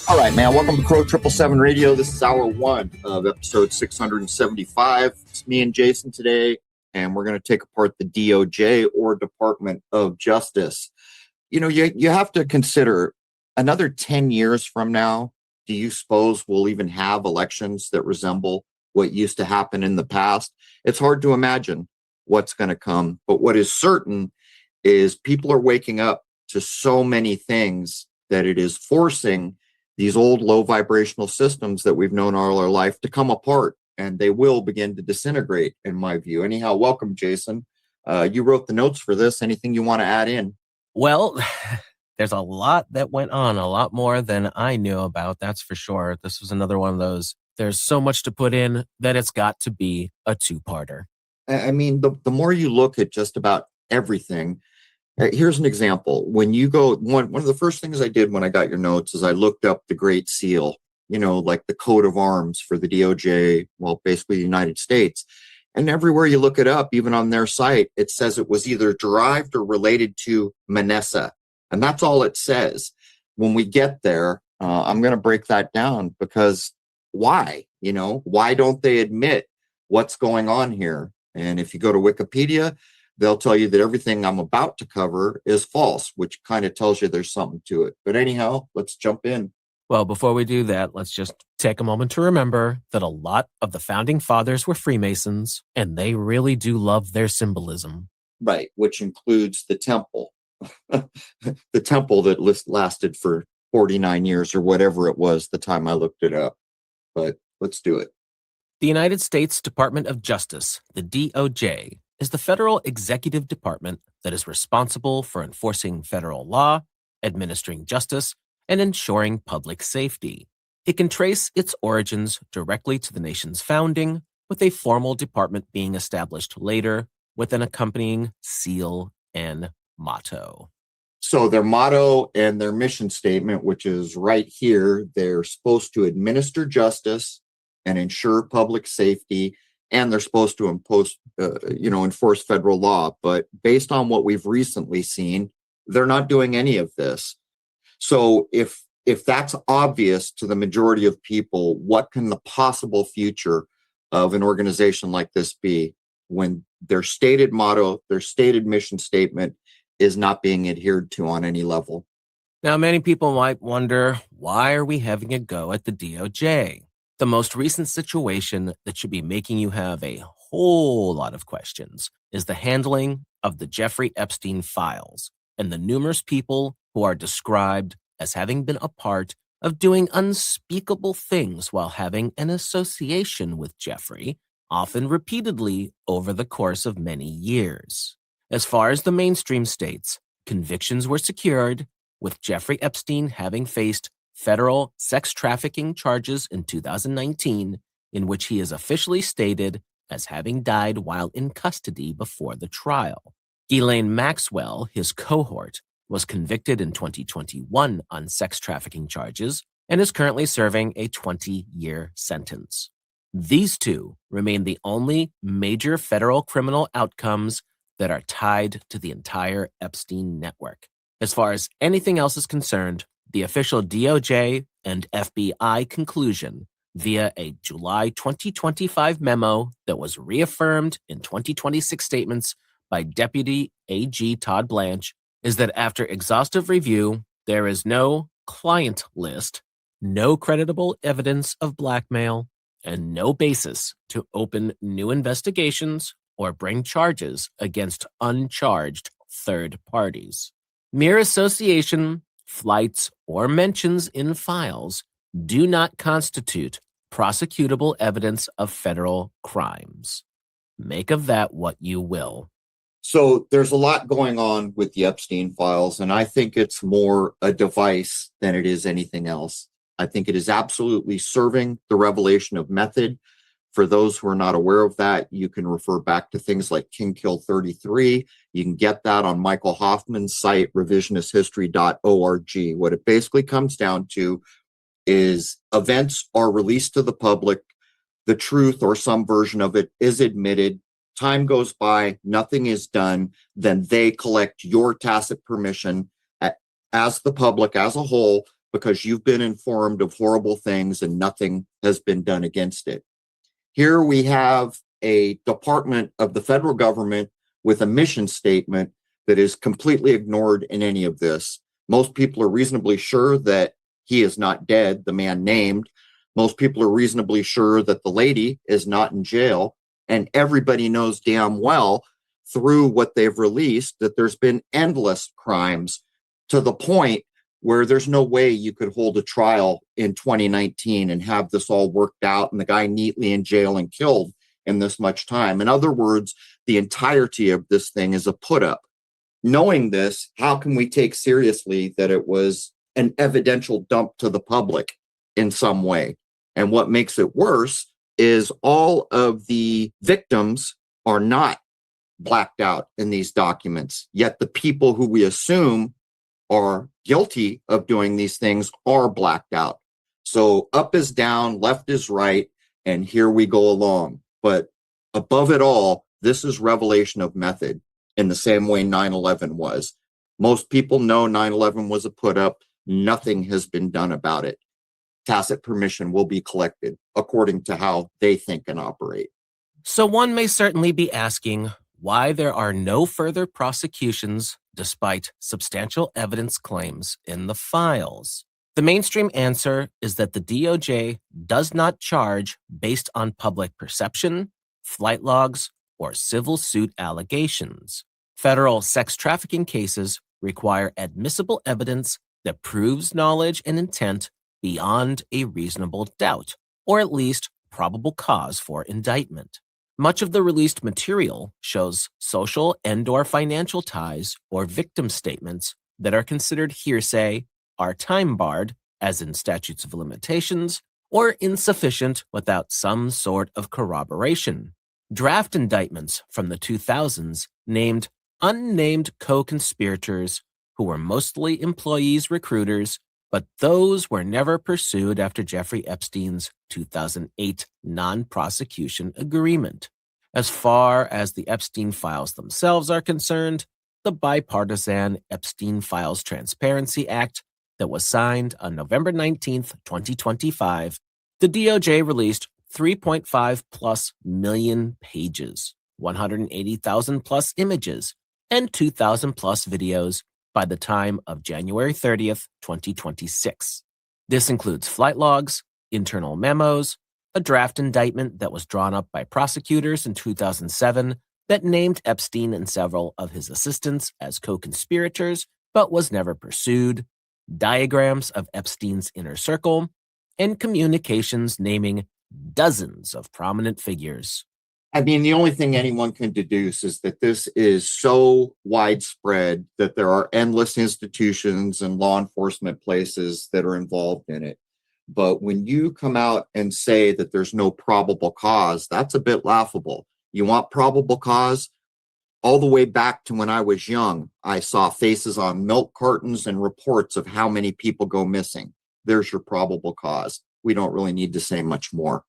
All right, man. Welcome to Crow 777 Radio. This is hour one of episode 675. It's me and Jason today, and we're going to take apart the DOJ, or Department of Justice. You know, you have to consider another 10 years from now, do you suppose we'll even have elections that resemble what used to happen in the past? It's hard to imagine what's going to come. But what is certain is people are waking up to so many things that it is forcing these old low vibrational systems that we've known all our life to come apart, and they will begin to disintegrate, in my view. Anyhow, welcome, Jason. You wrote the notes for this. Anything you want to add in? Well, there's a lot that went on, a lot more than I knew about, that's for sure. This was another one of those. There's so much to put in that it's got to be a two-parter. I mean, the more you look at just about everything, here's an example. When you go, one of the first things I did when I got your notes is I looked up the Great Seal, you know, like the coat of arms for the DOJ, well, basically the United States. And everywhere you look it up, even on their site, it says it was either derived or related to Manessa. And that's all it says. When we get there, I'm going to break that down, because why? You know, why don't they admit what's going on here? And if you go to Wikipedia, they'll tell you that everything I'm about to cover is false, which kind of tells you there's something to it. But anyhow, let's jump in. Well, before we do that, let's just take a moment to remember that a lot of the founding fathers were Freemasons, and they really do love their symbolism. Right, which includes the temple. The temple that lasted for 49 years or whatever it was the time I looked it up. But let's do it. The United States Department of Justice, the DOJ, is the federal executive department that is responsible for enforcing federal law, administering justice, and ensuring public safety. It can trace its origins directly to the nation's founding, with a formal department being established later with an accompanying seal and motto. So their motto and their mission statement, which is right here, they're supposed to administer justice and ensure public safety, and they're supposed to enforce federal law. But based on what we've recently seen, they're not doing any of this. So if that's obvious to the majority of people, what can the possible future of an organization like this be when their stated motto, their stated mission statement is not being adhered to on any level? Now, many people might wonder, why are we having a go at the DOJ? The most recent situation that should be making you have a whole lot of questions is the handling of the Jeffrey Epstein files and the numerous people who are described as having been a part of doing unspeakable things while having an association with Jeffrey, often repeatedly over the course of many years. As far as the mainstream states, convictions were secured, with Jeffrey Epstein having faced federal sex trafficking charges in 2019, in which he is officially stated as having died while in custody before the trial. Ghislaine Maxwell, his cohort, was convicted in 2021 on sex trafficking charges and is currently serving a 20-year sentence. These two remain the only major federal criminal outcomes that are tied to the entire Epstein network. As far as anything else is concerned, the official DOJ and FBI conclusion via a July 2025 memo that was reaffirmed in 2026 statements by Deputy AG Todd Blanche is that after exhaustive review, there is no client list, no creditable evidence of blackmail, and no basis to open new investigations or bring charges against uncharged third parties. Mere association, flights, or mentions in files do not constitute prosecutable evidence of federal crimes. Make of that what you will. So there's a lot going on with the Epstein files, and I think it's more a device than it is anything else. I think it is absolutely serving the revelation of method. For those who are not aware of that, you can refer back to things like King Kill 33. You can get that on Michael Hoffman's site, revisionisthistory.org. What it basically comes down to is events are released to the public. The truth or some version of it is admitted. Time goes by, nothing is done. Then they collect your tacit permission as the public as a whole, because you've been informed of horrible things and nothing has been done against it. Here we have a department of the federal government with a mission statement that is completely ignored in any of this. Most people are reasonably sure that he is not dead, the man named. Most people are reasonably sure that the lady is not in jail. And everybody knows damn well through what they've released that there's been endless crimes to the point where there's no way you could hold a trial in 2019 and have this all worked out and the guy neatly in jail and killed in this much time. In other words, the entirety of this thing is a put up. Knowing this, how can we take seriously that it was an evidential dump to the public in some way? And what makes it worse is all of the victims are not blacked out in these documents, yet the people who we assume are guilty of doing these things are blacked out. So up is down, left is right, and here we go along. But above it all, this is revelation of method in the same way 9/11 was. Most people know 9/11 was a put up. Nothing has been done about it. Tacit permission will be collected according to how they think and operate. So one may certainly be asking why there are no further prosecutions despite substantial evidence claims in the files. The mainstream answer is that the DOJ does not charge based on public perception, flight logs, or civil suit allegations. Federal sex trafficking cases require admissible evidence that proves knowledge and intent beyond a reasonable doubt, or at least probable cause for indictment. Much of the released material shows social and/or financial ties or victim statements that are considered hearsay, are time-barred, as in statutes of limitations, or insufficient without some sort of corroboration. Draft indictments from the 2000s named unnamed co-conspirators who were mostly employees recruiters, but those were never pursued after Jeffrey Epstein's 2008 non-prosecution agreement. As far as the Epstein files themselves are concerned, the bipartisan Epstein Files Transparency Act that was signed on November 19, 2025, the DOJ released 3.5 plus million pages, 180,000 plus images, and 2,000 plus videos by the time of January 30th, 2026. This includes flight logs, internal memos, a draft indictment that was drawn up by prosecutors in 2007 that named Epstein and several of his assistants as co-conspirators but was never pursued, diagrams of Epstein's inner circle, and communications naming dozens of prominent figures. I mean, the only thing anyone can deduce is that this is so widespread that there are endless institutions and law enforcement places that are involved in it. But when you come out and say that there's no probable cause, that's a bit laughable. You want probable cause? All the way back to when I was young, I saw faces on milk cartons and reports of how many people go missing. There's your probable cause. We don't really need to say much more.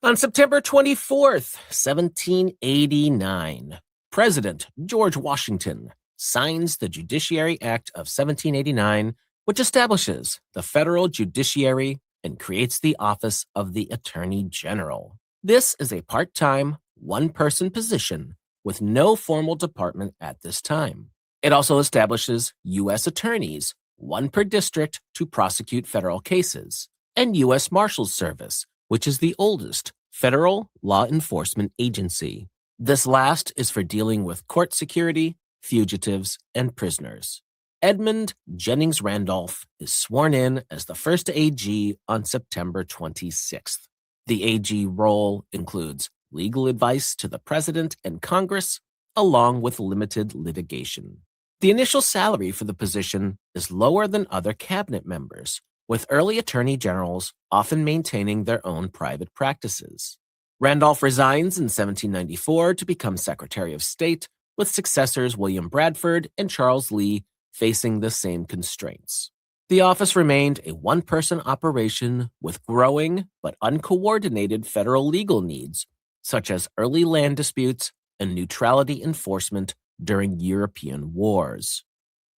On September 24th, 1789, President George Washington signs the Judiciary Act of 1789, which establishes the federal judiciary and creates the office of the Attorney General. This is a part-time, one-person position with no formal department at this time. It also establishes U.S. attorneys, one per district, to prosecute federal cases, and U.S. Marshals Service, which is the oldest federal law enforcement agency. This last is for dealing with court security, fugitives, and prisoners. Edmund Jennings Randolph is sworn in as the first AG on September 26th. The AG role includes legal advice to the President and Congress, along with limited litigation. The initial salary for the position is lower than other cabinet members, with early attorney generals often maintaining their own private practices. Randolph resigns in 1794 to become Secretary of State, with successors William Bradford and Charles Lee facing the same constraints. The office remained a one-person operation with growing but uncoordinated federal legal needs, such as early land disputes and neutrality enforcement during European wars.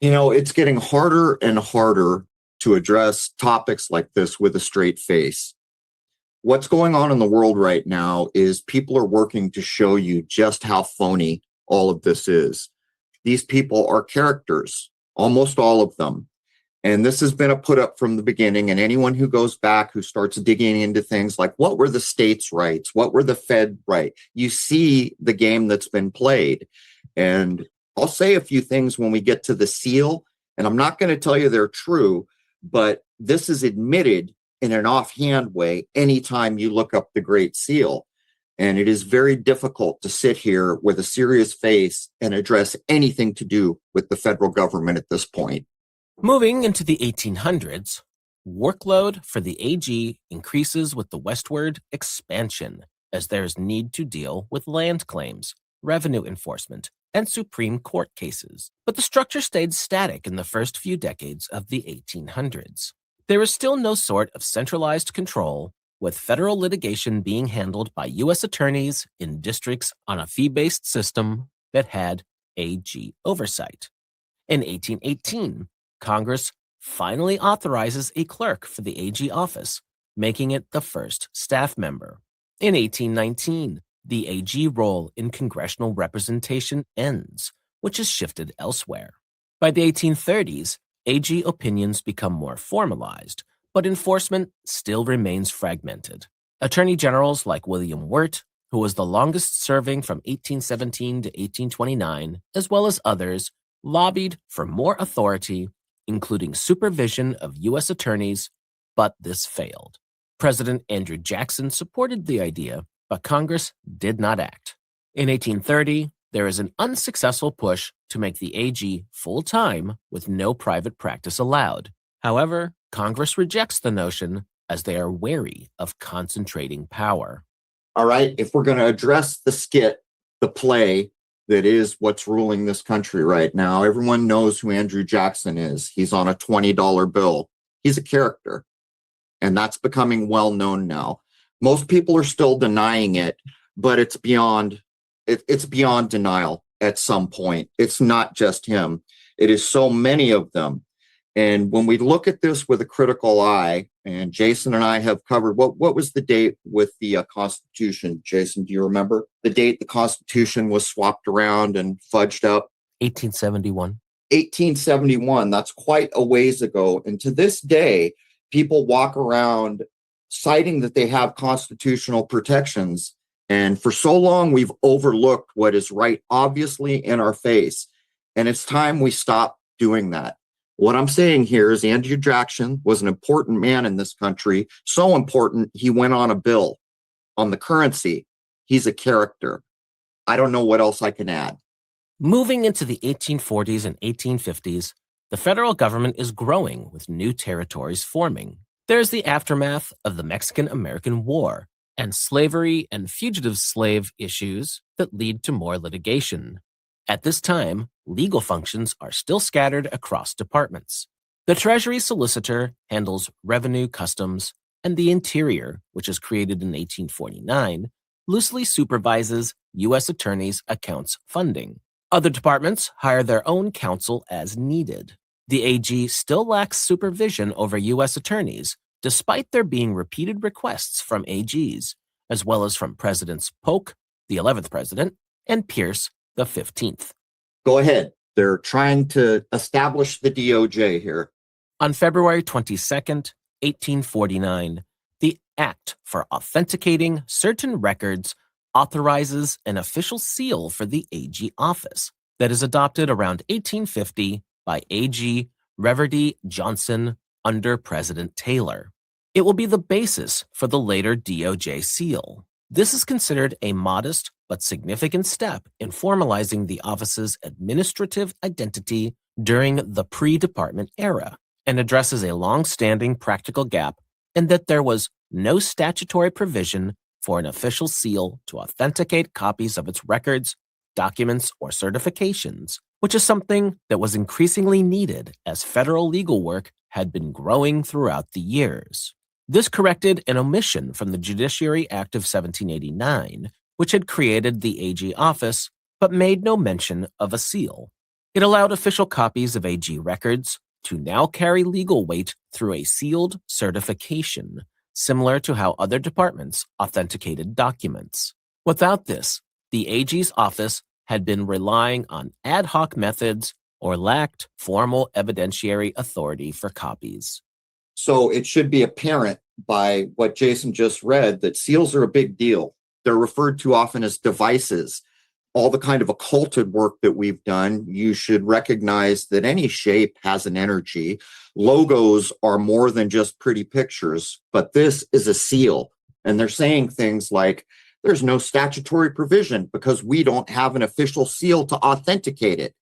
You know, it's getting harder and harder to address topics like this with a straight face. What's going on in the world right now is people are working to show you just how phony all of this is. These people are characters, almost all of them. And this has been a put up from the beginning. And anyone who goes back, who starts digging into things like what were the states' rights? What were the Fed right? You see the game that's been played. And I'll say a few things when we get to the seal, and I'm not going to tell you they're true, but this is admitted in an offhand way anytime you look up the Great Seal. And it is very difficult to sit here with a serious face and address anything to do with the federal government at this point. Moving into the 1800s, workload for the AG increases with the westward expansion as there is need to deal with land claims, revenue enforcement, and Supreme Court cases. But the structure stayed static in the first few decades of the 1800s. There is still no sort of centralized control, with federal litigation being handled by U.S. attorneys in districts on a fee-based system that had AG oversight. In 1818, Congress finally authorizes a clerk for the AG office, making it the first staff member. In 1819, the AG role in congressional representation ends, which is shifted elsewhere. By the 1830s, AG opinions become more formalized, but enforcement still remains fragmented. Attorney generals like William Wirt, who was the longest serving from 1817 to 1829, as well as others, lobbied for more authority, including supervision of U.S. attorneys, but this failed. President Andrew Jackson supported the idea, but Congress did not act. In 1830, there is an unsuccessful push to make the AG full-time with no private practice allowed. However, Congress rejects the notion as they are wary of concentrating power. All right, if we're going to address the skit, the play that is what's ruling this country right now, everyone knows who Andrew Jackson is. He's on a $20 bill. He's a character, and that's becoming well known now. Most people are still denying it, but it's beyond denial at some point. It's not just him. It is so many of them. And when we look at this with a critical eye, and Jason and I have covered, what was the date with the Constitution? Jason, do you remember the date the Constitution was swapped around and fudged up? 1871. 1871. That's quite a ways ago. And to this day, people walk around citing that they have constitutional protections. And for so long, we've overlooked what is right, obviously, in our face. And it's time we stop doing that. What I'm saying here is Andrew Jackson was an important man in this country, so important he went on a bill on the currency. He's a character. I don't know what else I can add. Moving into the 1840s and 1850s, the federal government is growing with new territories forming. There's the aftermath of the Mexican-American War and slavery and fugitive slave issues that lead to more litigation. At this time, legal functions are still scattered across departments. The Treasury Solicitor handles revenue, customs, and the Interior, which is created in 1849, loosely supervises U.S. attorneys' accounts funding. Other departments hire their own counsel as needed. The AG still lacks supervision over U.S. attorneys, despite there being repeated requests from AGs, as well as from Presidents Polk, the 11th president, and Pierce, the 15th. Go ahead. They're trying to establish the DOJ here. On February 22nd, 1849, the Act for Authenticating Certain Records authorizes an official seal for the AG office that is adopted around 1850 by AG Reverdy Johnson under President Taylor. It will be the basis for the later DOJ seal. This is considered a modest but significant step in formalizing the office's administrative identity during the pre-department era and addresses a long-standing practical gap in that there was no statutory provision for an official seal to authenticate copies of its records, documents, or certifications, which is something that was increasingly needed as federal legal work had been growing throughout the years. This corrected an omission from the Judiciary Act of 1789, which had created the AG office but made no mention of a seal. It allowed official copies of AG records, to now carry legal weight through a sealed certification, similar to how other departments authenticated documents. Without this, the AG's office had been relying on ad hoc methods or lacked formal evidentiary authority for copies. So it should be apparent by what Jason just read that seals are a big deal. They're referred to often as devices. All the kind of occulted work that we've done, you should recognize that any shape has an energy. Logos are more than just pretty pictures, but this is a seal. And they're saying things like, there's no statutory provision because we don't have an official seal to authenticate it.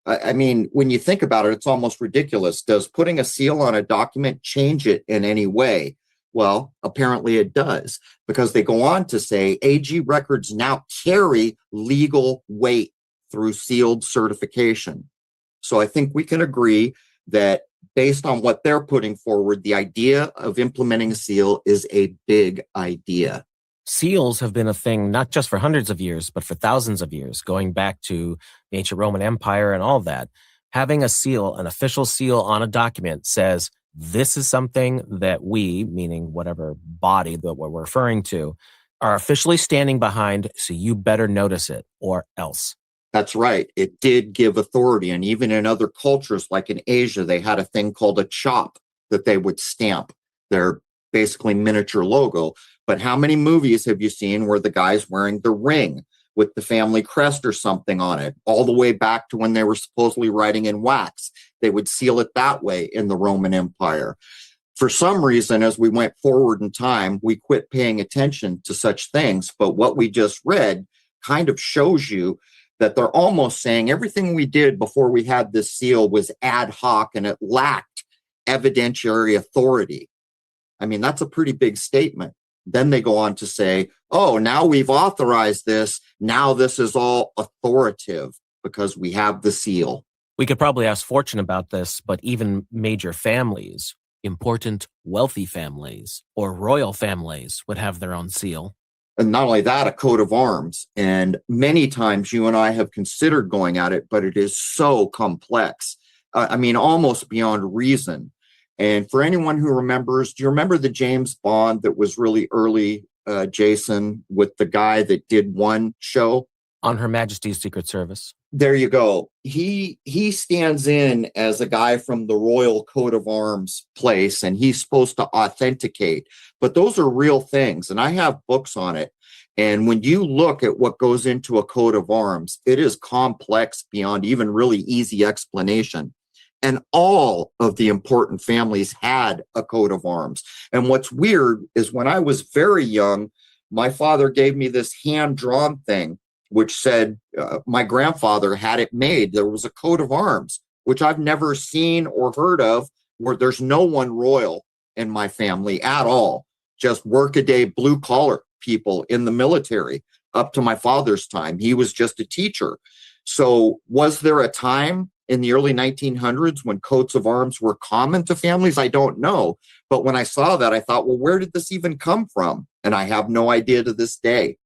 I mean, when you think about it, it's almost ridiculous. Does putting a seal on a document change it in any way? Well, apparently it does, because they go on to say AG records now carry legal weight through sealed certification. So I think we can agree that based on what they're putting forward, the idea of implementing a seal is a big idea. Seals have been a thing not just for hundreds of years, but for thousands of years, going back to the ancient Roman Empire and all that. Having a seal, an official seal on a document says, this is something that we, meaning whatever body that we're referring to, are officially standing behind, so you better notice it or else. That's right. It did give authority. And even in other cultures, like in Asia, they had a thing called a chop that they would stamp their basically miniature logo. But how many movies have you seen where the guy's wearing the ring with the family crest or something on it, all the way back to when they were supposedly writing in wax? They would seal it that way in the Roman Empire. For some reason, as we went forward in time, we quit paying attention to such things. But what we just read kind of shows you that they're almost saying everything we did before we had this seal was ad hoc and it lacked evidentiary authority. I mean, that's a pretty big statement. Then they go on to say, oh, now we've authorized this. Now this is all authoritative because we have the seal. We could probably ask Fortune about this, but even major families, important wealthy families or royal families would have their own seal. And not only that, a coat of arms. And many times you and I have considered going at it, but it is so complex. I mean, almost beyond reason. And for anyone who remembers, do you remember the James Bond that was really early, Jason, with the guy that did one show? On Her Majesty's Secret Service. There you go. He stands in as a guy from the Royal Coat of Arms place, and he's supposed to authenticate. But those are real things, and I have books on it. And when you look at what goes into a coat of arms, it is complex beyond even really easy explanation. And all of the important families had a coat of arms. And what's weird is when I was very young, my father gave me this hand-drawn thing, which said my grandfather had it made. There was a coat of arms, which I've never seen or heard of, where there's no one royal in my family at all, just workaday blue-collar people in the military up to my father's time. He was just a teacher. So was there a time in the early 1900s when coats of arms were common to families? I don't know. But when I saw that, I thought, well, where did this even come from? And I have no idea to this day.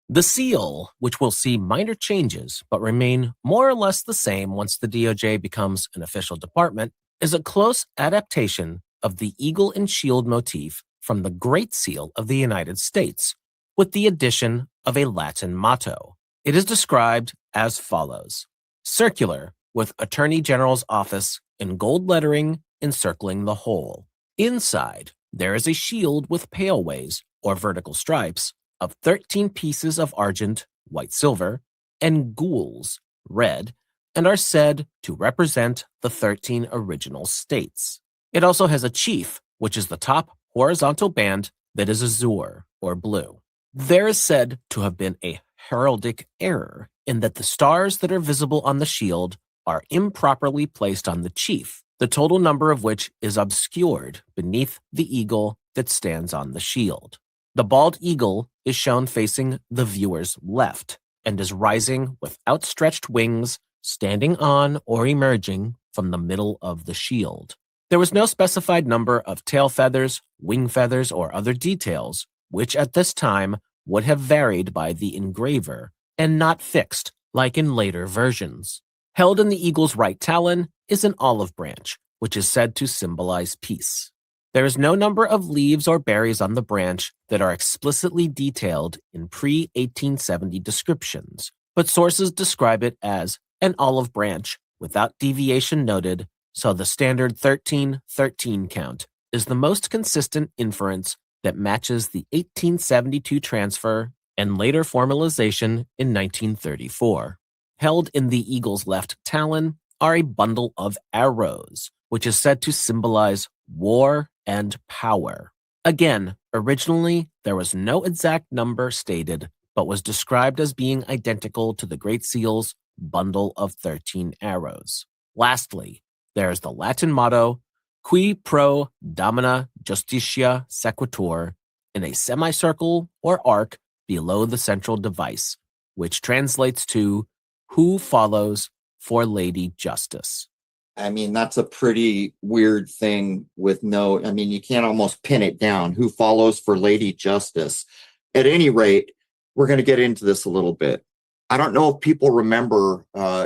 The seal, which will see minor changes but remain more or less the same once the DOJ becomes an official department, is a close adaptation of the eagle and shield motif from the Great Seal of the United States, with the addition of a Latin motto. It is described as follows: circular, with Attorney General's office in gold lettering encircling the whole. Inside, there is a shield with paleways, or vertical stripes, of 13 pieces of argent, white silver, and gules, red, and are said to represent the 13 original states. It also has a chief, which is the top horizontal band that is azure, or blue. There is said to have been a heraldic error in that the stars that are visible on the shield are improperly placed on the chief, the total number of which is obscured beneath the eagle that stands on the shield. The bald eagle is shown facing the viewer's left and is rising with outstretched wings, standing on or emerging from the middle of the shield. There was no specified number of tail feathers, wing feathers, or other details, which at this time would have varied by the engraver and not fixed like in later versions. Held in the eagle's right talon is an olive branch, which is said to symbolize peace. There is no number of leaves or berries on the branch that are explicitly detailed in pre-1870 descriptions, but sources describe it as an olive branch without deviation noted, so the standard 1313 count is the most consistent inference that matches the 1872 transfer and later formalization in 1934. Held in the eagle's left talon are a bundle of arrows, which is said to symbolize war and power. Again, originally, there was no exact number stated, but was described as being identical to the Great Seal's bundle of 13 arrows. Lastly, there is the Latin motto, Qui pro domina justitia sequitur, in a semicircle or arc below the central device, which translates to Who follows for Lady Justice. I mean, that's a pretty weird thing with you can't almost pin it down. Who follows for Lady Justice? At any rate, we're going to get into this a little bit. I don't know if people remember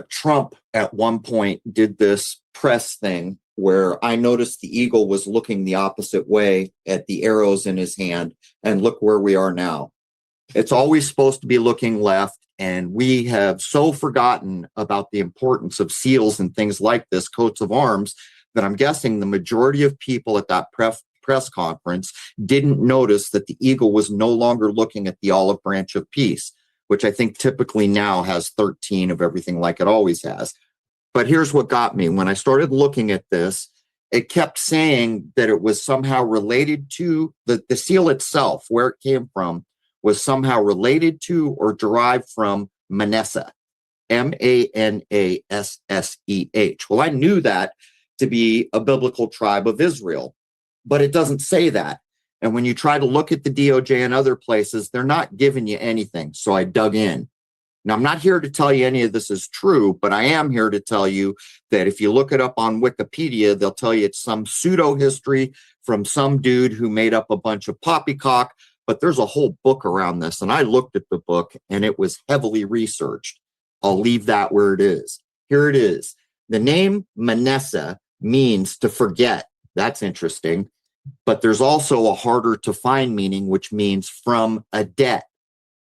Trump at one point did this press thing where I noticed the eagle was looking the opposite way at the arrows in his hand, and look where we are now. It's always supposed to be looking left, and we have so forgotten about the importance of seals and things like this, coats of arms, that I'm guessing the majority of people at that press conference didn't notice that the eagle was no longer looking at the olive branch of peace, which I think typically now has 13 of everything like it always has. But here's what got me. When I started looking at this, it kept saying that it was somehow related to the seal itself, where it came from, was somehow related to or derived from Manasseh, Manasseh. Well, I knew that to be a biblical tribe of Israel, but it doesn't say that. And when you try to look at the DOJ and other places, they're not giving you anything. So I dug in. Now, I'm not here to tell you any of this is true, but I am here to tell you that if you look it up on Wikipedia, they'll tell you it's some pseudo history from some dude who made up a bunch of poppycock. But there's a whole book around this, and I looked at the book, and it was heavily researched. I'll leave that where it is. Here it is. The name Manasseh means to forget. That's interesting. But there's also a harder to find meaning, which means from a debt.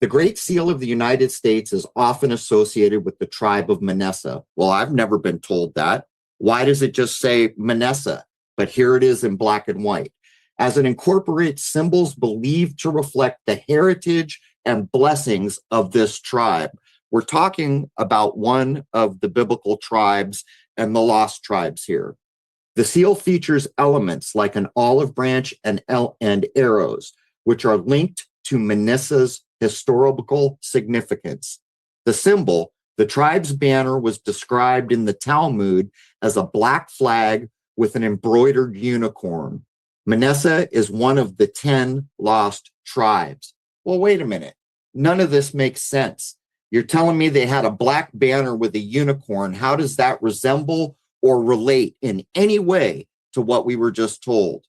The Great Seal of the United States is often associated with the tribe of Manasseh. Well, I've never been told that. Why does it just say Manasseh? But here it is in black and white, as it incorporates symbols believed to reflect the heritage and blessings of this tribe. We're talking about one of the biblical tribes and the lost tribes here. The seal features elements like an olive branch and arrows, which are linked to Manasseh's historical significance. The symbol, the tribe's banner, was described in the Talmud as a black flag with an embroidered unicorn. Manasseh is one of the 10 lost tribes. Well, wait a minute. None of this makes sense. You're telling me they had a black banner with a unicorn. How does that resemble or relate in any way to what we were just told?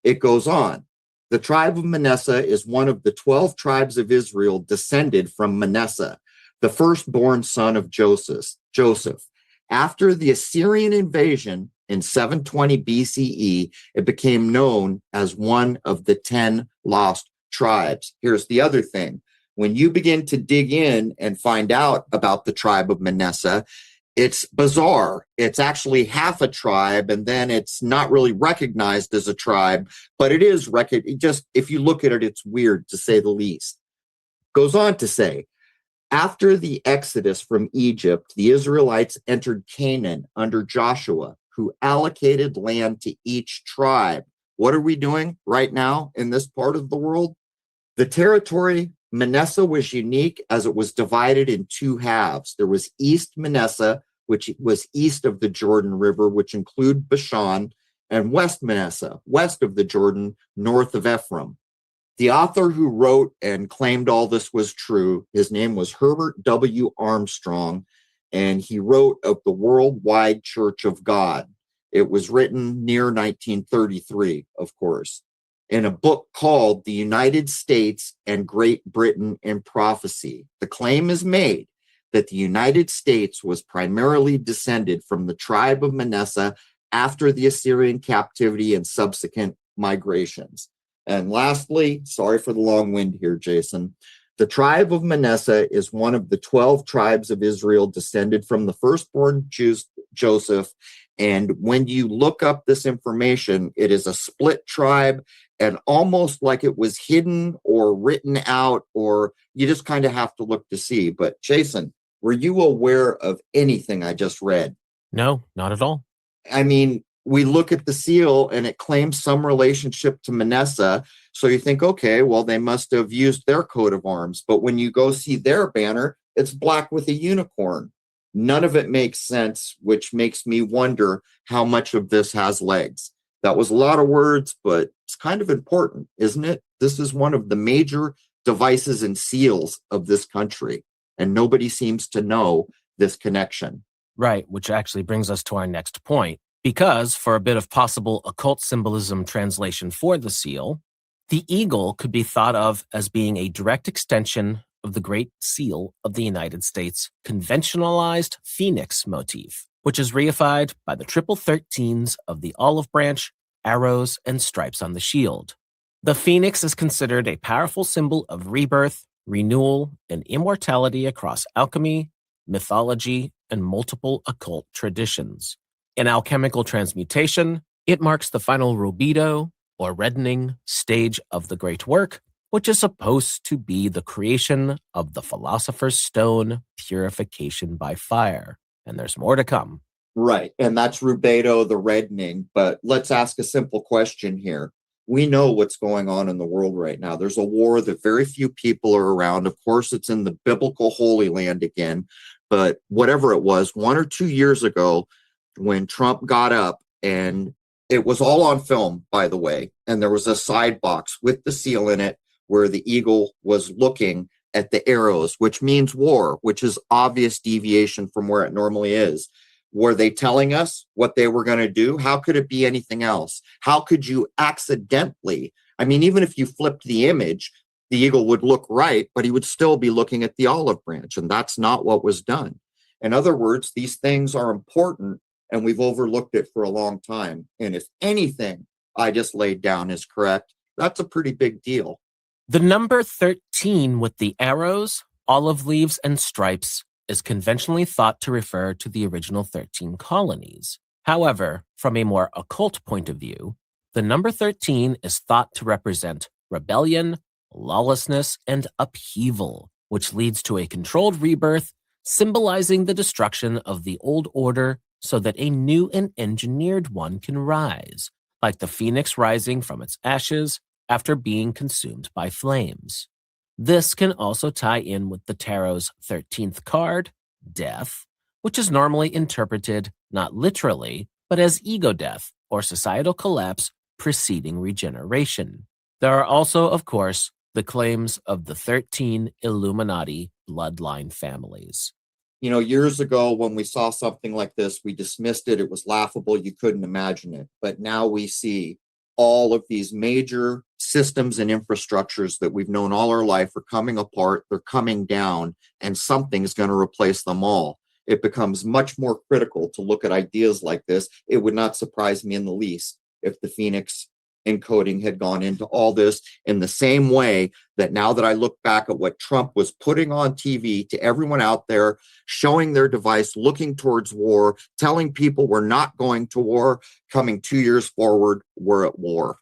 It goes on. The tribe of Manasseh is one of the 12 tribes of Israel descended from Manasseh, the firstborn son of Joseph. After the Assyrian invasion in 720 BCE, it became known as one of the 10 lost tribes. Here's the other thing. When you begin to dig in and find out about the tribe of Manasseh, it's bizarre. It's actually half a tribe, and then it's not really recognized as a tribe, but it is just if you look at it, it's weird to say the least. Goes on to say, after the exodus from Egypt, the Israelites entered Canaan under Joshua, who allocated land to each tribe. What are we doing right now in this part of the world? The territory Manasseh was unique as it was divided in two halves. There was East Manasseh, which was east of the Jordan River, which include Bashan, and West Manasseh, west of the Jordan, north of Ephraim. The author who wrote and claimed all this was true, his name was Herbert W. Armstrong, and he wrote of the Worldwide Church of God. It was written near 1933, of course, in a book called The United States and Great Britain in Prophecy. The claim is made that the United States was primarily descended from the tribe of Manasseh after the Assyrian captivity and subsequent migrations. And lastly, sorry for the long wind here, Jason. The tribe of Manasseh is one of the 12 tribes of Israel descended from the firstborn Joseph. And when you look up this information, it is a split tribe and almost like it was hidden or written out, or you just kind of have to look to see. But Jason, were you aware of anything I just read? No, not at all. I mean, we look at the seal and it claims some relationship to Manasseh. So you think, okay, well, they must have used their coat of arms. But when you go see their banner, it's black with a unicorn. None of it makes sense, which makes me wonder how much of this has legs. That was a lot of words, but it's kind of important, isn't it? This is one of the major devices and seals of this country, and nobody seems to know this connection. Right, which actually brings us to our next point. Because, for a bit of possible occult symbolism translation for the seal, the eagle could be thought of as being a direct extension of the Great Seal of the United States conventionalized phoenix motif, which is reified by the triple 13s of the olive branch, arrows, and stripes on the shield. The phoenix is considered a powerful symbol of rebirth, renewal, and immortality across alchemy, mythology, and multiple occult traditions. In alchemical transmutation, it marks the final rubedo, or reddening, stage of the great work, which is supposed to be the creation of the Philosopher's Stone purification by fire. And there's more to come. Right, and that's rubedo, the reddening. But let's ask a simple question here. We know what's going on in the world right now. There's a war that very few people are around. Of course, it's in the biblical Holy Land again. But whatever it was, 1 or 2 years ago, when Trump got up, and it was all on film, by the way, and there was a side box with the seal in it where the eagle was looking at the arrows, which means war, which is obvious deviation from where it normally is. Were they telling us what they were going to do? How could it be anything else? How could you accidentally, I mean, even if you flipped the image, the eagle would look right, but he would still be looking at the olive branch, and that's not what was done. In other words, these things are important, and we've overlooked it for a long time. And if anything I just laid down is correct, that's a pretty big deal. The number 13 with the arrows, olive leaves, and stripes is conventionally thought to refer to the original 13 colonies. However, from a more occult point of view, the number 13 is thought to represent rebellion, lawlessness, and upheaval, which leads to a controlled rebirth, symbolizing the destruction of the old order so that a new and engineered one can rise, like the phoenix rising from its ashes after being consumed by flames. This can also tie in with the tarot's 13th card, Death, which is normally interpreted not literally, but as ego death or societal collapse preceding regeneration. There are also, of course, the claims of the 13 Illuminati bloodline families. You know, years ago when we saw something like this, we dismissed it. It was laughable. You couldn't imagine it. But now we see all of these major systems and infrastructures that we've known all our life are coming apart. They're coming down, and something's going to replace them all. It becomes much more critical to look at ideas like this. It would not surprise me in the least if the Phoenix encoding had gone into all this in the same way that now that I look back at what Trump was putting on TV to everyone out there, showing their device, looking towards war, telling people we're not going to war, coming 2 years forward, we're at war.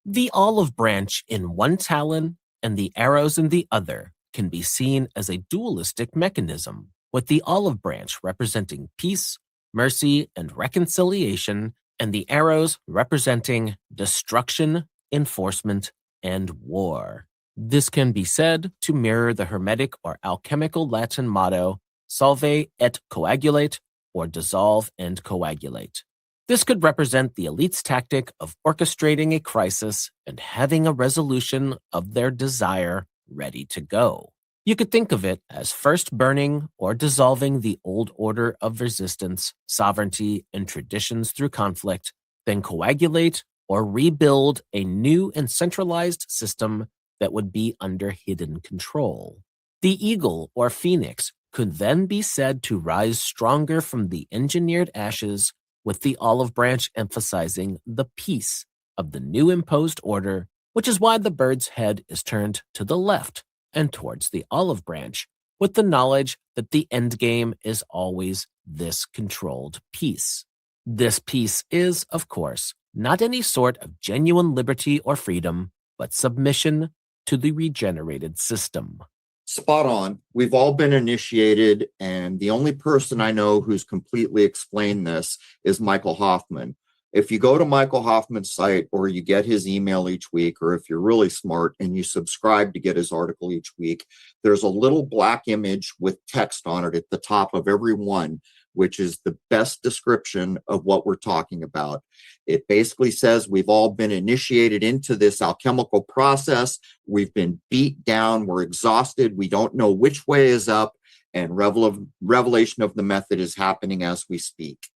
The olive branch in one talon and the arrows in the other can be seen as a dualistic mechanism, with the olive branch representing peace, mercy, and reconciliation, and the arrows representing destruction, enforcement, and war. This can be said to mirror the Hermetic or alchemical Latin motto, Solve et coagulate, or dissolve and coagulate. This could represent the elite's tactic of orchestrating a crisis and having a resolution of their desire ready to go. You could think of it as first burning or dissolving the old order of resistance, sovereignty, and traditions through conflict, then coagulate or rebuild a new and centralized system that would be under hidden control. The eagle or phoenix could then be said to rise stronger from the engineered ashes, with the olive branch emphasizing the peace of the new imposed order, which is why the bird's head is turned to the left and towards the olive branch, with the knowledge that the end game is always this controlled peace. This peace is, of course, not any sort of genuine liberty or freedom, but submission to the regenerated system. Spot on. We've all been initiated, and the only person I know who's completely explained this is Michael Hoffman. If you go to Michael Hoffman's site or you get his email each week, or if you're really smart and you subscribe to get his article each week, there's a little black image with text on it at the top of every one, which is the best description of what we're talking about. It basically says we've all been initiated into this alchemical process. We've been beat down. We're exhausted. We don't know which way is up. And revelation of the method is happening as we speak.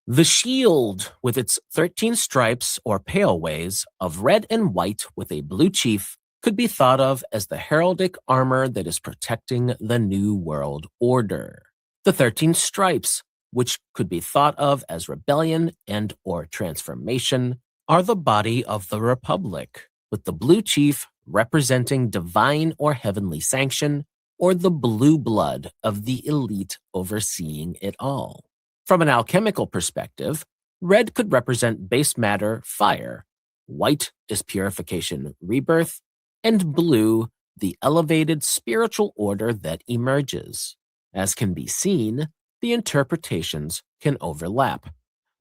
The shield, with its 13 stripes or paleways of red and white with a blue chief, could be thought of as the heraldic armor that is protecting the New World Order. The 13 stripes, which could be thought of as rebellion and or transformation, are the body of the Republic, with the blue chief representing divine or heavenly sanction, or the blue blood of the elite overseeing it all. From an alchemical perspective, red could represent base matter, fire, white is purification, rebirth, and blue, the elevated spiritual order that emerges. As can be seen, the interpretations can overlap.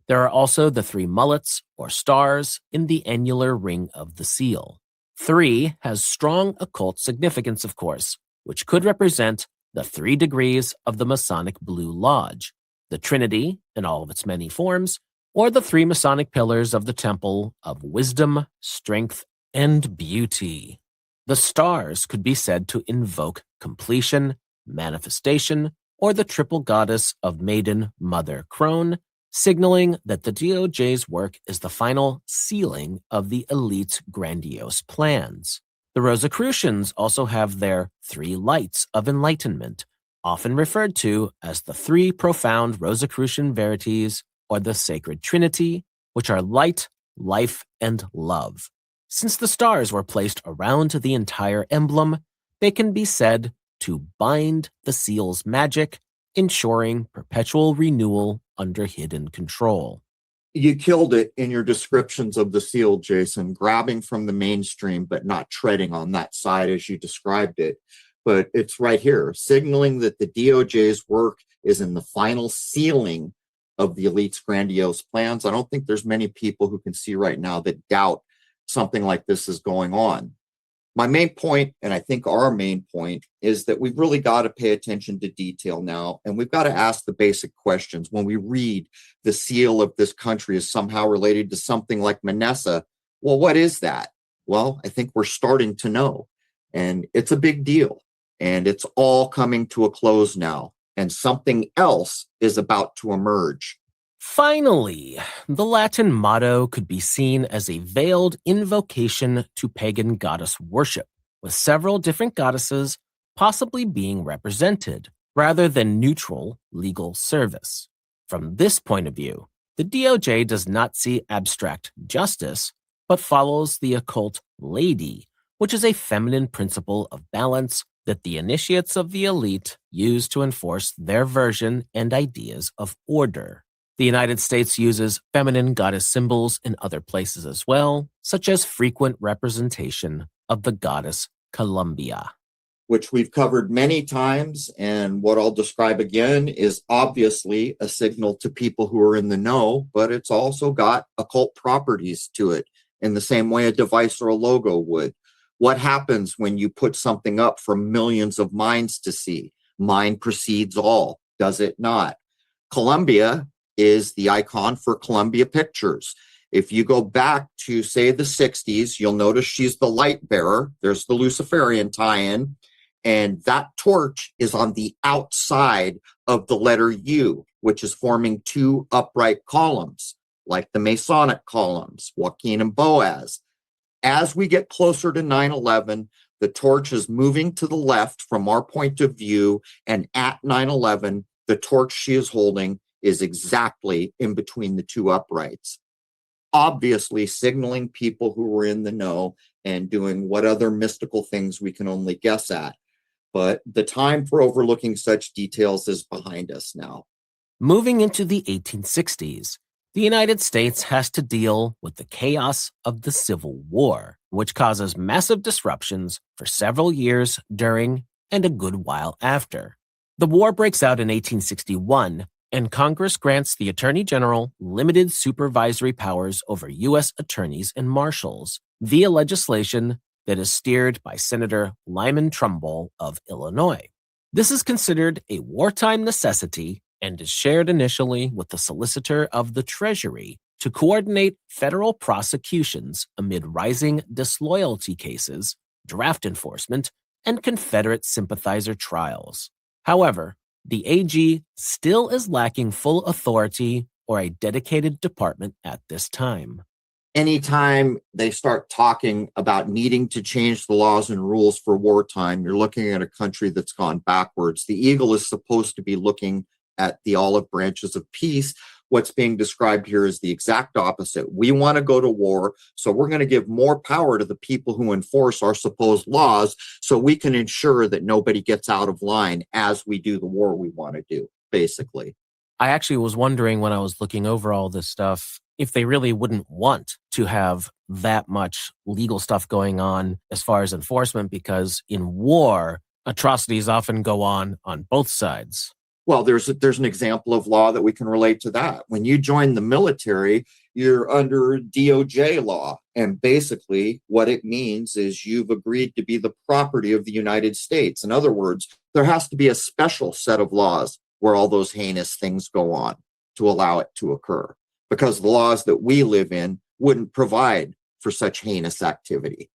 There are also the 3 mullets, or stars, in the annular ring of the seal. 3 has strong occult significance, of course, which could represent the 3 degrees of the Masonic Blue Lodge, the Trinity in all of its many forms, or the 3 Masonic pillars of the Temple of Wisdom, Strength, and Beauty. The stars could be said to invoke completion, manifestation, or the triple goddess of Maiden Mother Crone, signaling that the DOJ's work is the final sealing of the elite's grandiose plans. The Rosicrucians also have their 3 lights of enlightenment, often referred to as the 3 profound Rosicrucian verities or the Sacred Trinity, which are light, life, and love. Since the stars were placed around the entire emblem, they can be said to bind the seal's magic, ensuring perpetual renewal under hidden control. You killed it in your descriptions of the seal, Jason, grabbing from the mainstream, but not treading on that side as you described it. But it's right here, signaling that the DOJ's work is in the final sealing of the elite's grandiose plans. I don't think there's many people who can see right now that doubt something like this is going on. My main point, and I think our main point, is that we've really got to pay attention to detail now, and we've got to ask the basic questions. When we read the seal of this country is somehow related to something like Manessa, well, what is that? Well, I think we're starting to know, and it's a big deal, and it's all coming to a close now, and something else is about to emerge. Finally, the Latin motto could be seen as a veiled invocation to pagan goddess worship, with several different goddesses possibly being represented, rather than neutral legal service. From this point of view, the DOJ does not see abstract justice, but follows the occult lady, which is a feminine principle of balance that the initiates of the elite use to enforce their version and ideas of order. The United States uses feminine goddess symbols in other places as well, such as frequent representation of the goddess Columbia, which we've covered many times, and what I'll describe again is obviously a signal to people who are in the know, but it's also got occult properties to it in the same way a device or a logo would. What happens when you put something up for millions of minds to see? Mind precedes all, does it not? Columbia is the icon for Columbia Pictures. If you go back to, say, the 60s, you'll notice she's the light bearer. There's the Luciferian tie-in, and that torch is on the outside of the letter U, which is forming 2 upright columns, like the Masonic columns, Joaquin and Boaz. As we get closer to 9/11, the torch is moving to the left from our point of view, and at 9/11, the torch she is holding is exactly in between the two uprights, obviously signaling people who were in the know and doing what other mystical things we can only guess at. But the time for overlooking such details is behind us now. Moving into the 1860s, the United States has to deal with the chaos of the Civil War, which causes massive disruptions for several years during and a good while after. The war breaks out in 1861, and Congress grants the Attorney General limited supervisory powers over U.S. attorneys and marshals via legislation that is steered by Senator Lyman Trumbull of Illinois. This is considered a wartime necessity and is shared initially with the Solicitor of the Treasury to coordinate federal prosecutions amid rising disloyalty cases, draft enforcement, and Confederate sympathizer trials. However, the AG still is lacking full authority or a dedicated department at this time. Anytime they start talking about needing to change the laws and rules for wartime, you're looking at a country that's gone backwards. The eagle is supposed to be looking at the olive branches of peace. What's being described here is the exact opposite. We want to go to war, so we're going to give more power to the people who enforce our supposed laws so we can ensure that nobody gets out of line as we do the war we want to do, basically. I actually was wondering when I was looking over all this stuff if they really wouldn't want to have that much legal stuff going on as far as enforcement, because in war, atrocities often go on both sides. Well, there's an example of law that we can relate to that. When you join the military, you're under DOJ law. And basically what it means is you've agreed to be the property of the United States. In other words, there has to be a special set of laws where all those heinous things go on to allow it to occur, because the laws that we live in wouldn't provide for such heinous activity.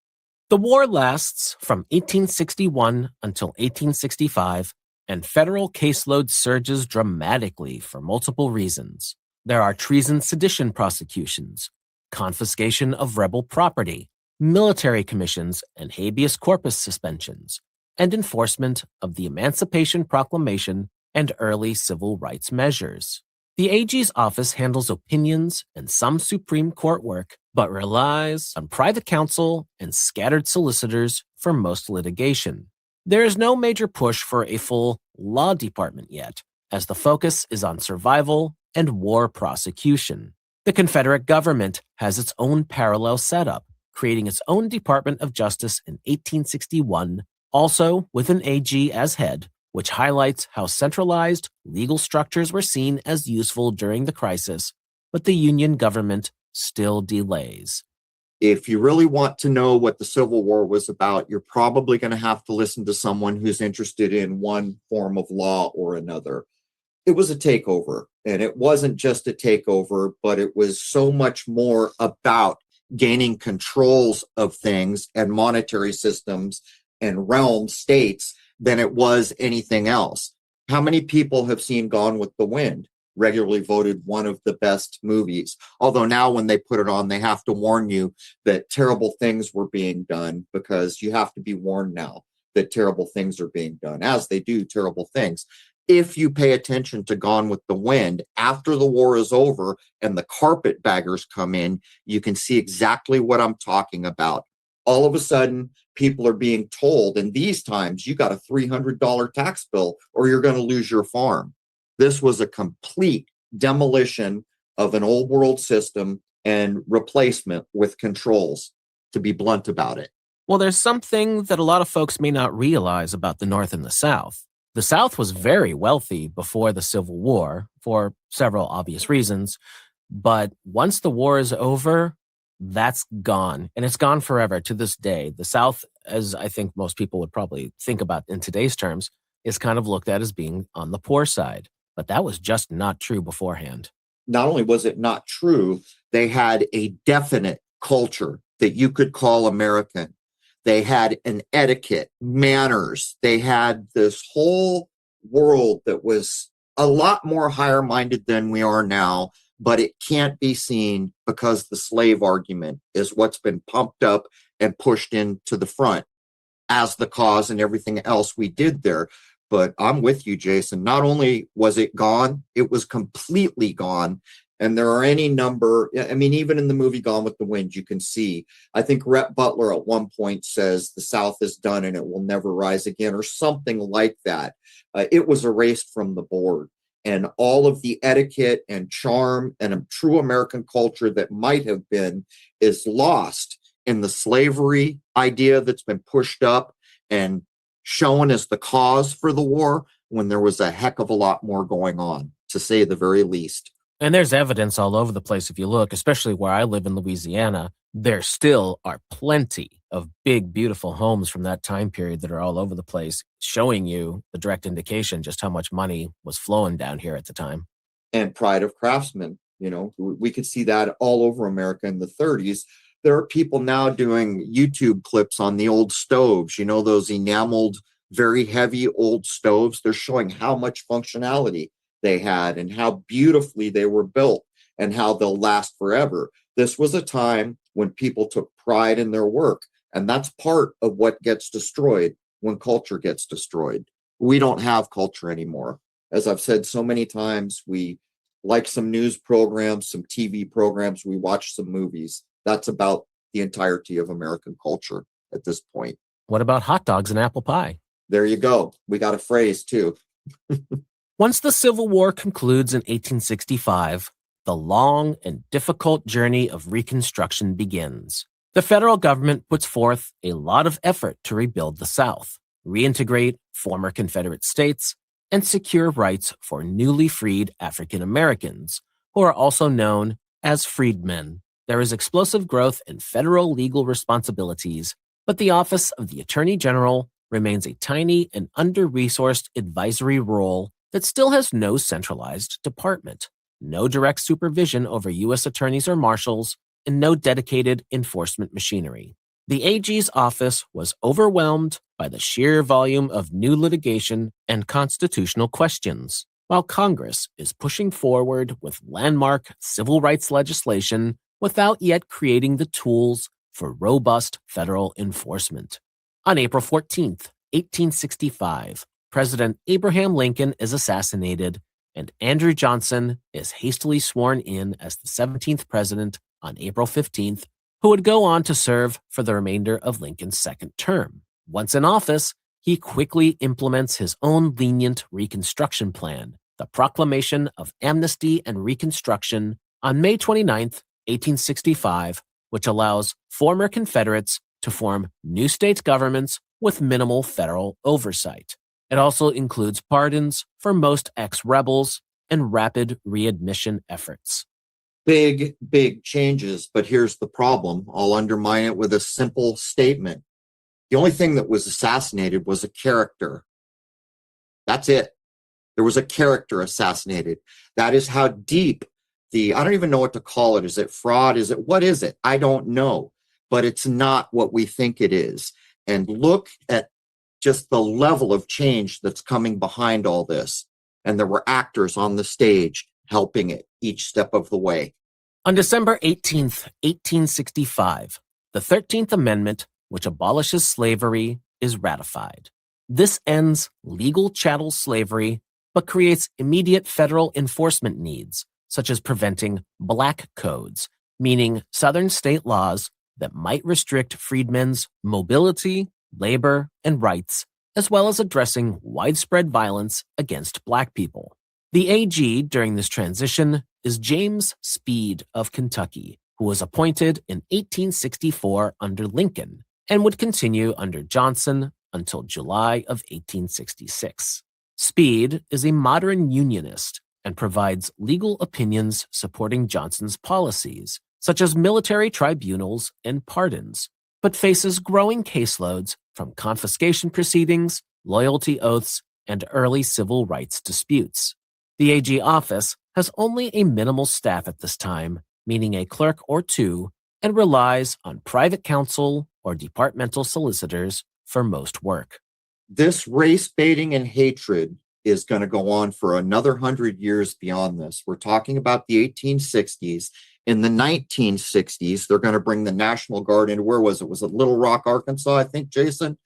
The war lasts from 1861 until 1865, and federal caseload surges dramatically for multiple reasons. There are treason sedition prosecutions, confiscation of rebel property, military commissions and habeas corpus suspensions, and enforcement of the Emancipation Proclamation and early civil rights measures. The AG's office handles opinions and some Supreme Court work, but relies on private counsel and scattered solicitors for most litigation. There is no major push for a full law department yet, as the focus is on survival and war prosecution. The Confederate government has its own parallel setup, creating its own Department of Justice in 1861, also with an AG as head, which highlights how centralized legal structures were seen as useful during the crisis, but the Union government still delays. If you really want to know what the Civil War was about, you're probably going to have to listen to someone who's interested in one form of law or another. It was a takeover, and it wasn't just a takeover, but it was so much more about gaining controls of things and monetary systems and realm states than it was anything else. How many people have seen Gone with the Wind? Regularly voted one of the best movies. Although now when they put it on, they have to warn you that terrible things were being done, because you have to be warned now that terrible things are being done, as they do terrible things. If you pay attention to Gone with the Wind, after the war is over and the carpetbaggers come in, you can see exactly what I'm talking about. All of a sudden, people are being told, in these times, you got a $300 tax bill or you're going to lose your farm. This was a complete demolition of an old world system and replacement with controls, to be blunt about it. Well, there's something that a lot of folks may not realize about the North and the South. The South was very wealthy before the Civil War for several obvious reasons, but once the war is over, that's gone, and it's gone forever to this day. The South, as I think most people would probably think about in today's terms, is kind of looked at as being on the poor side. But that was just not true beforehand. Not only was it not true, they had a definite culture that you could call American. They had an etiquette, manners. They had this whole world that was a lot more higher minded than we are now, but it can't be seen because the slave argument is what's been pumped up and pushed into the front as the cause and everything else we did there. But I'm with you, Jason. Not only was it gone, it was completely gone. And there are any number, I mean, even in the movie Gone with the Wind, you can see, I think Rhett Butler at one point says the South is done and it will never rise again, or something like that. It was erased from the board. And all of the etiquette and charm and a true American culture that might have been is lost in the slavery idea that's been pushed up and shown as the cause for the war, when there was a heck of a lot more going on, to say the very least. And there's evidence all over the place if you look, especially where I live in Louisiana. There still are plenty of big, beautiful homes from that time period that are all over the place, showing you the direct indication just how much money was flowing down here at the time. And pride of craftsmen, we could see that all over America in the 30s. There are people now doing YouTube clips on the old stoves, those enameled, very heavy old stoves. They're showing how much functionality they had and how beautifully they were built and how they'll last forever. This was a time when people took pride in their work, and that's part of what gets destroyed when culture gets destroyed. We don't have culture anymore. As I've said so many times, we like some news programs, some TV programs, we watch some movies. That's about the entirety of American culture at this point. What about hot dogs and apple pie? There you go. We got a phrase too. Once the Civil War concludes in 1865, the long and difficult journey of Reconstruction begins. The federal government puts forth a lot of effort to rebuild the South, reintegrate former Confederate states, and secure rights for newly freed African Americans, who are also known as freedmen. There is explosive growth in federal legal responsibilities, but the office of the Attorney General remains a tiny and under-resourced advisory role that still has no centralized department, no direct supervision over U.S. attorneys or marshals, and no dedicated enforcement machinery. The AG's office was overwhelmed by the sheer volume of new litigation and constitutional questions, while Congress is pushing forward with landmark civil rights legislation without yet creating the tools for robust federal enforcement. On April 14th, 1865, President Abraham Lincoln is assassinated, and Andrew Johnson is hastily sworn in as the 17th president on April 15th, who would go on to serve for the remainder of Lincoln's second term. Once in office, he quickly implements his own lenient Reconstruction plan, the Proclamation of Amnesty and Reconstruction, on May 29th, 1865, which allows former Confederates to form new state governments with minimal federal oversight. It also includes pardons for most ex-rebels and rapid readmission efforts. Big, big changes, but here's the problem. I'll undermine it with a simple statement. The only thing that was assassinated was a character. That's it. There was a character assassinated. That is how deep I don't even know what to call it. Is it fraud? What is it? I don't know, but it's not what we think it is. And look at just the level of change that's coming behind all this. And there were actors on the stage helping it each step of the way. On December 18th, 1865, the 13th Amendment, which abolishes slavery, is ratified. This ends legal chattel slavery, but creates immediate federal enforcement needs, such as preventing black codes, meaning Southern state laws that might restrict freedmen's mobility, labor, and rights, as well as addressing widespread violence against black people. The AG during this transition is James Speed of Kentucky, who was appointed in 1864 under Lincoln and would continue under Johnson until July of 1866. Speed is a modern unionist and provides legal opinions supporting Johnson's policies, such as military tribunals and pardons, but faces growing caseloads from confiscation proceedings, loyalty oaths, and early civil rights disputes. The AG office has only a minimal staff at this time, meaning a clerk or two, and relies on private counsel or departmental solicitors for most work. This race baiting and hatred is going to go on for another 100 years beyond this. We're talking about the 1860s. In the 1960s, they're going to bring the National Guard into, where was it? Was it Little Rock, Arkansas, I think, Jason?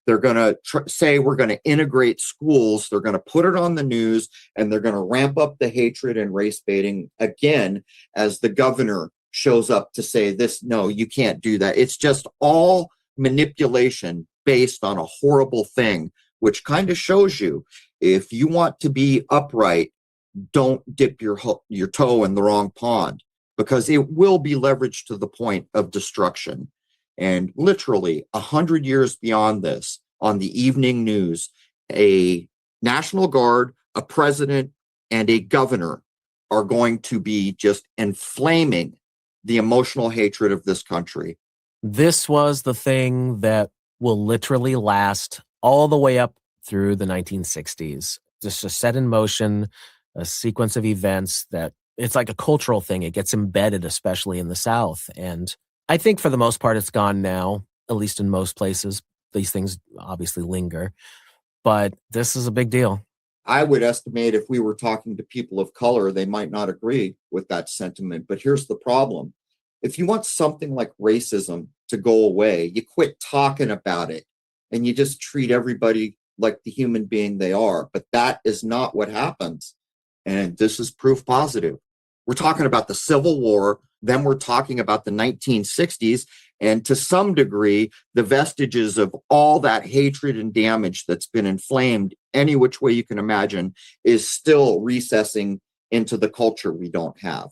They're going to say we're going to integrate schools. They're going to put it on the news, and they're going to ramp up the hatred and race baiting again as the governor shows up to say this. No, you can't do that. It's just all manipulation based on a horrible thing, which kind of shows you if you want to be upright, don't dip your toe in the wrong pond, because it will be leveraged to the point of destruction. And literally 100 years beyond this, on the evening news, a National Guard, a president, and a governor are going to be just inflaming the emotional hatred of this country. This was the thing that will literally last all the way up through the 1960s. Just a set in motion, a sequence of events that it's like a cultural thing. It gets embedded, especially in the South. And I think for the most part, it's gone now, at least in most places. These things obviously linger, but this is a big deal. I would estimate if we were talking to people of color, they might not agree with that sentiment. But here's the problem. If you want something like racism to go away, you quit talking about it and you just treat everybody like the human being they are. But that is not what happens. And this is proof positive. We're talking about the Civil War, then we're talking about the 1960s, and to some degree, the vestiges of all that hatred and damage that's been inflamed any which way you can imagine is still recessing into the culture we don't have.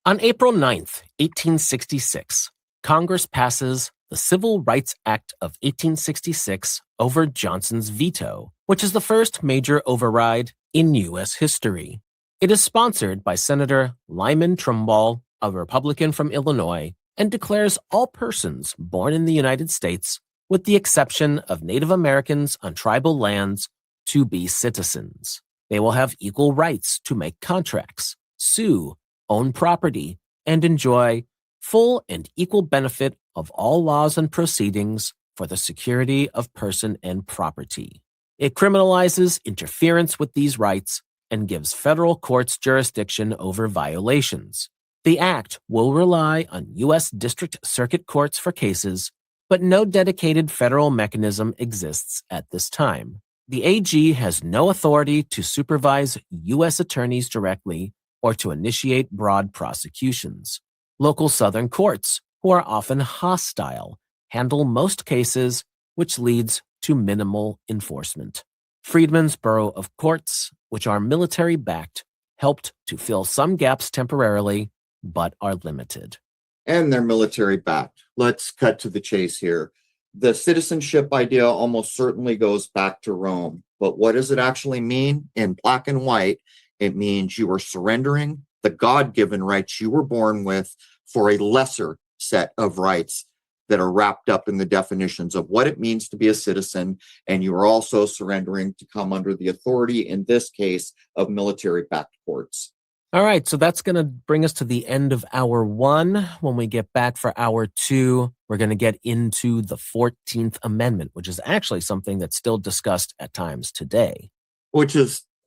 On April 9th, 1866, Congress passes the Civil Rights Act of 1866 over Johnson's veto, which is the first major override in U.S. history. It is sponsored by Senator Lyman Trumbull, a Republican from Illinois, and declares all persons born in the United States, with the exception of Native Americans on tribal lands, to be citizens. They will have equal rights to make contracts, sue, own property, and enjoy full and equal benefit of all laws and proceedings for the security of person and property. It criminalizes interference with these rights and gives federal courts jurisdiction over violations. The act will rely on U.S. District Circuit courts for cases, but no dedicated federal mechanism exists at this time. The AG has no authority to supervise U.S. attorneys directly or to initiate broad prosecutions. Local Southern courts, who are often hostile, handle most cases, which leads to minimal enforcement. Freedmen's Bureau of Courts, which are military-backed, helped to fill some gaps temporarily, but are limited. And they're military-backed. Let's cut to the chase here. The citizenship idea almost certainly goes back to Rome. But what does it actually mean? In black and white, it means you are surrendering the God-given rights you were born with for a lesser set of rights that are wrapped up in the definitions of what it means to be a citizen, and you are also surrendering to come under the authority, in this case, of military-backed courts. All right, so that's going to bring us to the end of hour one. When we get back for hour two, we're going to get into the 14th Amendment, which is actually something that's still discussed at times today.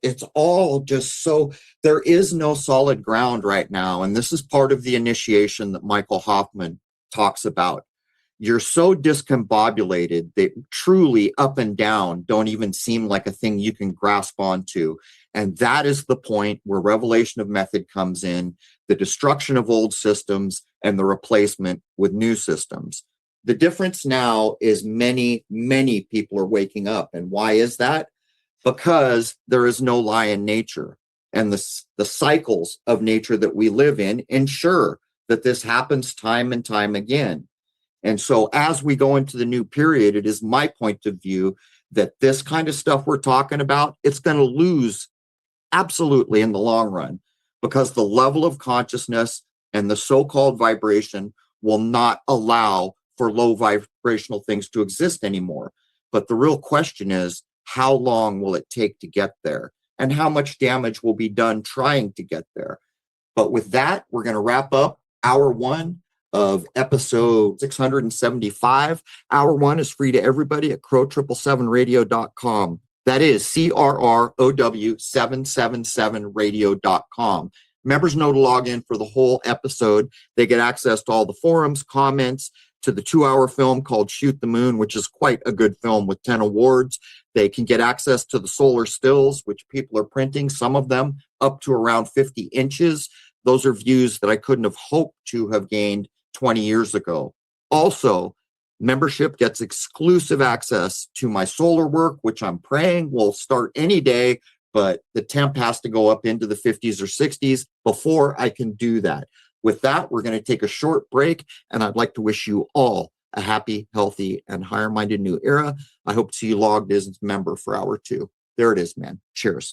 It's all just so, there is no solid ground right now, and this is part of the initiation that Michael Hoffman talks about. You're so discombobulated that truly up and down don't even seem like a thing you can grasp onto. And that is the point where revelation of method comes in, the destruction of old systems and the replacement with new systems. The difference now is many, many people are waking up. And why is that? Because there is no lie in nature. And the cycles of nature that we live in ensure that this happens time and time again. And so as we go into the new period, it is my point of view that this kind of stuff we're talking about, it's going to lose absolutely in the long run, because the level of consciousness and the so-called vibration will not allow for low vibrational things to exist anymore. But the real question is, how long will it take to get there? And how much damage will be done trying to get there? But with that, we're going to wrap up hour one of episode 675. Hour one is free to everybody at crow777radio.com. That is CRROW777radio.com. Members know to log in for the whole episode. They get access to all the forums, comments, to the 2-hour film called Shoot the Moon, which is quite a good film with 10 awards. They can get access to the solar stills, which people are printing, some of them up to around 50 inches. Those are views that I couldn't have hoped to have gained 20 years ago. Also, membership gets exclusive access to my solar work, which I'm praying will start any day, but the temp has to go up into the 50s or 60s before I can do that. With that, we're going to take a short break, and I'd like to wish you all a happy, healthy, and higher-minded new era. I hope to see you logged as a member for hour 2. There it is, man. Cheers.